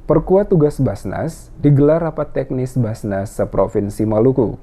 Perkuat tugas Basnas, digelar rapat teknis Basnas seprovinsi Maluku.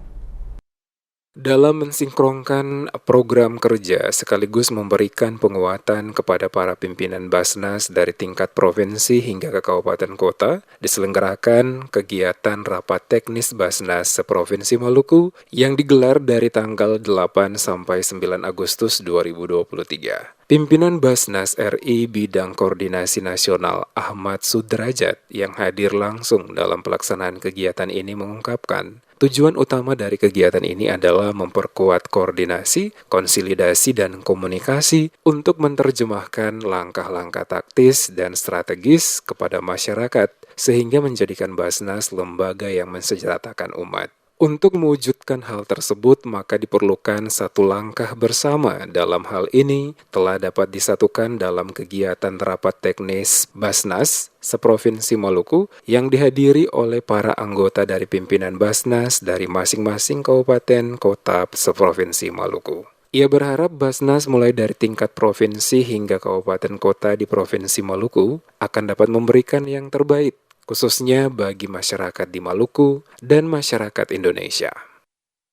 Dalam mensinkronkan program kerja sekaligus memberikan penguatan kepada para pimpinan Basnas dari tingkat provinsi hingga ke kabupaten kota, diselenggarakan kegiatan rapat teknis Basnas seprovinsi Maluku yang digelar dari tanggal 8 sampai 9 Agustus 2023. Pimpinan Basnas RI Bidang Koordinasi Nasional Ahmad Sudrajat yang hadir langsung dalam pelaksanaan kegiatan ini mengungkapkan, tujuan utama dari kegiatan ini adalah memperkuat koordinasi, konsolidasi, dan komunikasi untuk menerjemahkan langkah-langkah taktis dan strategis kepada masyarakat sehingga menjadikan Basnas lembaga yang mensejahterakan umat. Untuk mewujudkan hal tersebut, maka diperlukan satu langkah bersama. Dalam hal ini, telah dapat disatukan dalam kegiatan rapat teknis Basnas seprovinsi Maluku yang dihadiri oleh para anggota dari pimpinan Basnas dari masing-masing kabupaten kota seprovinsi Maluku. Ia berharap Basnas mulai dari tingkat provinsi hingga kabupaten kota di Provinsi Maluku akan dapat memberikan yang terbaik, khususnya bagi masyarakat di Maluku dan masyarakat Indonesia.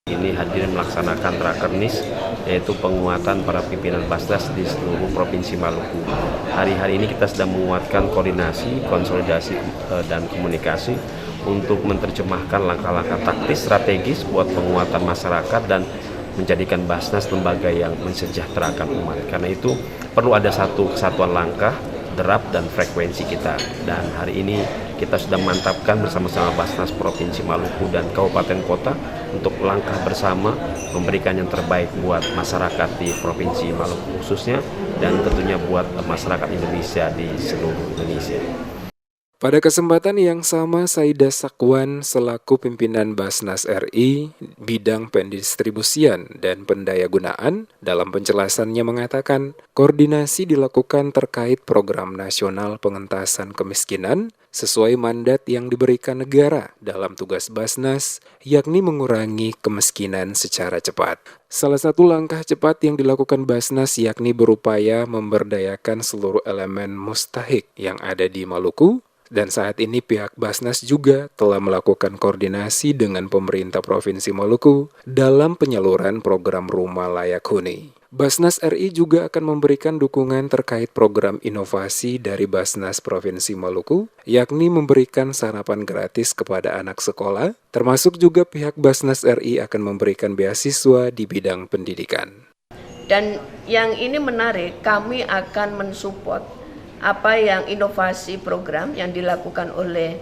Ini hadir melaksanakan rakernis, yaitu penguatan para pimpinan Basnas di seluruh Provinsi Maluku. Hari-hari ini kita sedang menguatkan koordinasi, konsolidasi, dan komunikasi untuk menerjemahkan langkah-langkah taktis strategis buat penguatan masyarakat dan menjadikan Basnas lembaga yang mensejahterakan umat. Karena itu perlu ada satu kesatuan langkah, derap dan frekuensi kita. Dan hari ini kita sudah mantapkan bersama-sama Basnas Provinsi Maluku dan Kabupaten Kota untuk langkah bersama memberikan yang terbaik buat masyarakat di Provinsi Maluku khususnya dan tentunya buat masyarakat Indonesia di seluruh Indonesia. Pada kesempatan yang sama, Saida Sakwan selaku pimpinan Basnas RI bidang pendistribusian dan pendayagunaan dalam penjelasannya mengatakan, koordinasi dilakukan terkait program nasional pengentasan kemiskinan sesuai mandat yang diberikan negara dalam tugas Basnas, yakni mengurangi kemiskinan secara cepat. Salah satu langkah cepat yang dilakukan Basnas yakni berupaya memberdayakan seluruh elemen mustahik yang ada di Maluku. Dan saat ini pihak Basnas juga telah melakukan koordinasi dengan pemerintah Provinsi Maluku dalam penyaluran program Rumah Layak Huni. Basnas RI juga akan memberikan dukungan terkait program inovasi dari Basnas Provinsi Maluku, yakni memberikan sarapan gratis kepada anak sekolah, termasuk juga pihak Basnas RI akan memberikan beasiswa di bidang pendidikan. Dan yang ini menarik, kami akan mensupport apa yang inovasi program yang dilakukan oleh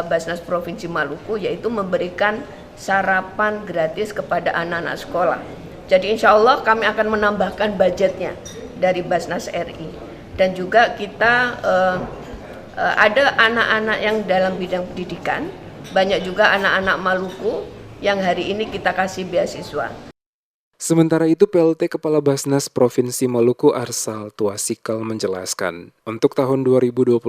Basnas Provinsi Maluku, yaitu memberikan sarapan gratis kepada anak-anak sekolah. Jadi insya Allah kami akan menambahkan budgetnya dari Basnas RI. Dan juga kita ada anak-anak yang dalam bidang pendidikan, banyak juga anak-anak Maluku yang hari ini kita kasih beasiswa. Sementara itu, PLT Kepala Basnas Provinsi Maluku Arsal Tuasikal menjelaskan, untuk tahun 2023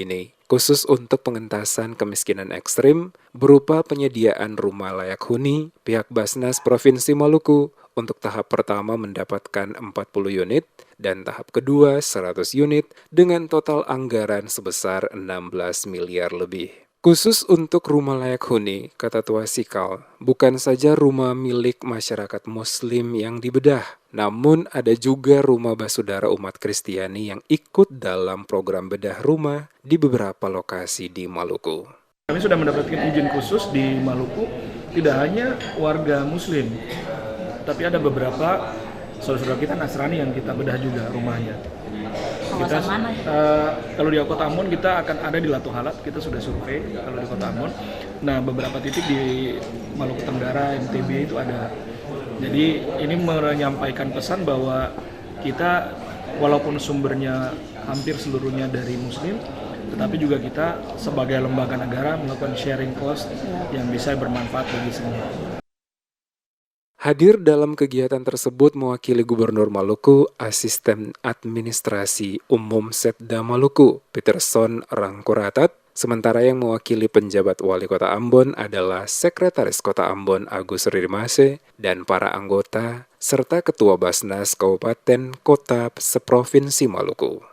ini, khusus untuk pengentasan kemiskinan ekstrim, berupa penyediaan rumah layak huni, pihak Basnas Provinsi Maluku untuk tahap pertama mendapatkan 40 unit, dan tahap kedua 100 unit dengan total anggaran sebesar 16 miliar lebih. Khusus untuk rumah layak huni, kata Tuasikal, bukan saja rumah milik masyarakat Muslim yang dibedah, namun ada juga rumah basudara umat Kristiani yang ikut dalam program bedah rumah di beberapa lokasi di Maluku. Kami sudah mendapatkan izin khusus di Maluku, tidak hanya warga Muslim, tapi ada beberapa saudara-saudara kita Nasrani yang kita bedah juga rumahnya. Kita, kalau di Kota Ambon kita akan ada di Latu Halat, kita sudah survei kalau di Kota Ambon. Nah, beberapa titik di Maluku Tenggara, NTB itu ada. Jadi ini menyampaikan pesan bahwa kita walaupun sumbernya hampir seluruhnya dari Muslim, tetapi juga kita sebagai lembaga negara melakukan sharing cost yang bisa bermanfaat bagi semua. Hadir dalam kegiatan tersebut mewakili Gubernur Maluku, Asisten Administrasi Umum Setda Maluku, Peterson Rangkuratat, sementara yang mewakili penjabat Wali Kota Ambon adalah Sekretaris Kota Ambon Agus Rirmase dan para anggota, serta Ketua Basnas Kabupaten Kota seprovinsi Maluku.